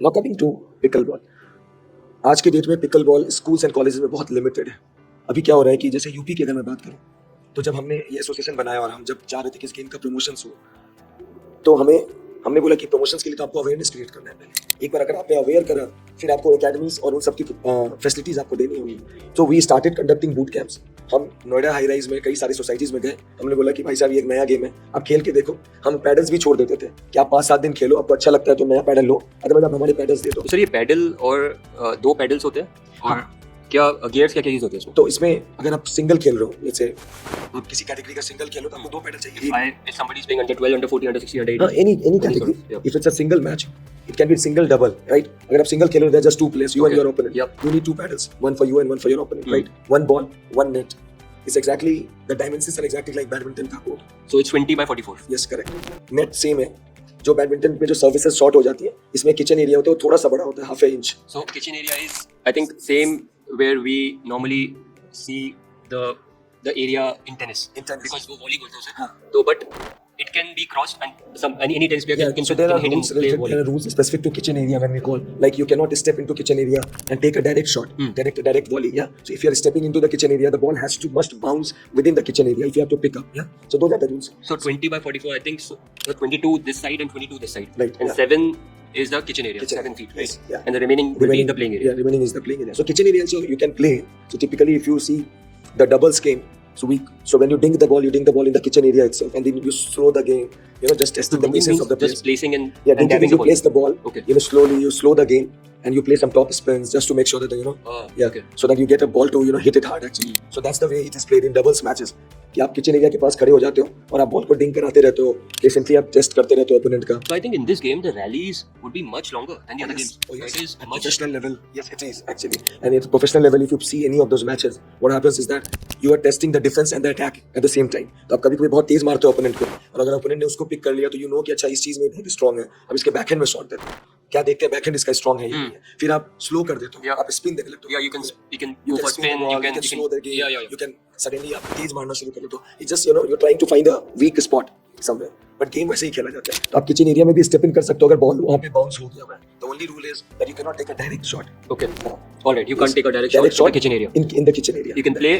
Now coming to pickle ball, आज के date में pickle ball schools and colleges में बहुत लिमिटेड है। अभी क्या हो रहा है कि जैसे यूपी की अगर मैं बात करूँ, तो जब हमने ये एसोसिएशन बनाया और हम जब चाह रहे थे कि इस गेम का प्रमोशंस हो, तो हमने बोला कि प्रमोशंस के लिए तो आपको अवेयरनेस क्रिएट करना है पहले। एक बार अगर आपने अवेयर करा, फिर आपको एकेडमीज और उन सब की फैसिलिटीज आपको देनी होंगी। तो we started conducting boot camps. हम नोएडा हाई राइज में कई सारी सोसाइटीज में गए, हमने बोला कि भाई साहब ये एक नया गेम है, आप खेल के देखो। हम पैडल्स भी छोड़ देते थे कि आप 5-7 दिन खेलो, आपको अच्छा लगता है तो नया पैडल लो, अदरवाइज आप हमारे पैडल्स दे दो। सर ये पैडल और 2 पैडल्स होते हैं और क्या गियर्स क्या क्या चीज होती है इसमें? तो इसमें अगर आप सिंगल खेल रहे हो, लेट्स से आप किसी कैटेगरी का सिंगल खेलो तो आपको 2 पैडल चाहिए। If somebody is playing under 12, under 14, under 16, under 18. Any category. Yeah. If it's a single match, it can be single double, right? अगर आप single Khelo, there are just 2 players, you and Okay. your opponent. Yep. You need 2 paddles, one for you and one for your opponent, right? One ball, one net. It's exactly the dimensions are exactly like badminton का court. So it's 20 by 44. Yes, correct. Net same है. जो badminton पे जो services short हो जाती है, इसमें kitchen area होता है वो थोड़ा सा बड़ा होता है, half an inch. So kitchen area is, I think, same where we normally see the area in tennis. In tennis. Because वो volley बोलते हैं उसे. हाँ. तो but it can be crossed and any tennis player Yeah, can so there are hit and rules play related, volley. there are rules specific to kitchen area when we call, like you cannot step into kitchen area and take a direct shot, direct volley, yeah. So if you are stepping into the kitchen area, the ball must bounce within the kitchen area if you have to pick up, yeah. So those are the rules. So 20 by 44, I think. So 22 this side and 22 this side. Right, And yeah. 7 is the kitchen area. Kitchen 7 feet. yes, Right? yeah. And the remaining will be the playing area. Yeah, remaining is the playing area. So kitchen area also you can play. So typically if you see the doubles game, so when you dink the ball in the kitchen area itself, and then you slow the game, just testing the Dinking patience means of the players. just placing and Yeah, and dinking dabbing means you the ball. place the ball. Okay. Slowly you slow the game and you play some top spins just to make sure that yeah, okay. so that you get a ball to hit it hard actually. So that's the way it is played in doubles matches. कि आप kitchen area के पास खड़े हो जाते हो और आप ball को डिंक कराते रहते हो, पेशेंटली आप टेस्ट करते रहते हो ओपोनेंट का. So I think in this game the rallies would be much longer than the other games. Oh, yes. It is At much. professional level, yes, it is actually. And at professional level, if you see any of those matches, what happens is that you are testing the defense and the attack at the same time. तो आप कभी-कभी बहुत तेज मारते हो opponent को, और अगर opponent ने उसको पिक कर लिया तो कि अच्छा इस चीज में बहुत स्ट्रांग है, अब इसके बैकहैंड में शॉट देते हैं. क्या देखते हैं बैकहैंड इसका स्ट्रांग है, फिर आप स्लो कर देते हो, Yeah. आप स्पिन देने लगते हो. Yeah, you can go for spin the spin. ball, You can slow the game. Yeah. You can suddenly आप तेज मारना शुरू कर देते हो. It's just you're trying to find a weak spot somewhere. But game वैसे ही खेला जाता है. तो आप किचन एरिया में भी स्टेप इन कर सकते हो अगर बॉल वहाँ पे बाउंस हो गया है. The only rule is that you cannot take a direct shot. Okay. All right. You can't take a direct shot in the kitchen area. In the kitchen area. You can play.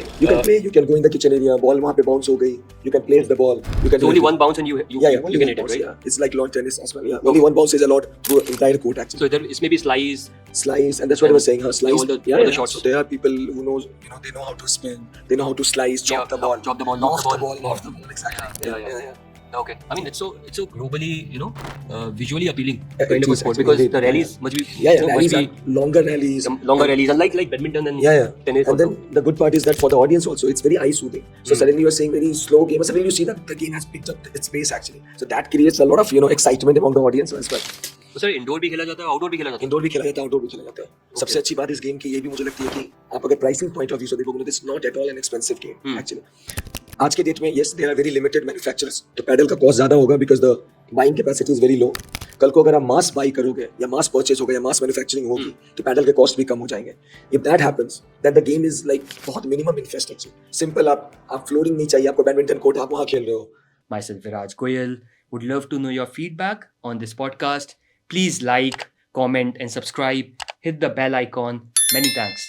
You can go in the kitchen area. Ball वहाँ पे bounce हो गई. You can place the ball. You can. So only one bounce and you only can one hit it, bounce, right? Yeah. It's like lawn tennis as well. Yeah. Only one bounce is allowed through entire court actually. So there is maybe slice. Slice, and that's what I was saying. Slice. All the shots. So there are people who knows, they know how to spin. They know how to slice, chop the ball, Chop the ball, off the ball. Exactly. Yeah. Okay. I mean, it's so globally, visually appealing Yeah, kind it of a is sport actually, because indeed. the rallies must be Rallies are longer rallies. longer rallies, unlike badminton and tennis. And then the good part is that for the audience also, it's very eye soothing. So suddenly you're saying very slow game, and suddenly you see that the game has picked up its pace actually. So that creates a lot of excitement among the audience as well. तो sir indoor भी खेला जाता है, outdoor भी खेला जाता है. Indoor भी खेला जाता है, आउटडोर भी खेला जाता है. सबसे अच्छी बात इस गेम की ये भी मुझे लगती है कि आप अगर प्राइसिंग पॉइंट ऑफ व्यू से देखोगे, this not at all an expensive game actually. आज के डेट में yes there are very limited manufacturers, तो पैडल का कॉस्ट ज्यादा होगा because the buying capacity is very low. कल को अगर आप मास बाई करोगे या मास परचेज होगा या मास मैन्युफैक्चरिंग होगी तो पैडल के कॉस्ट भी कम हो जाएंगे. If that happens then the game is like बहुत मिनिमम इंफ्रास्ट्रक्चर, सिंपल. आप फ्लोरिंग नहीं चाहिए, आपको बैडमिंटन कोर्ट, आप वहां खेल रहे हो. Myself, Viraj Goyal, would love to know your feedback on this podcast. Please like, comment, and subscribe. Hit the bell icon. Many thanks.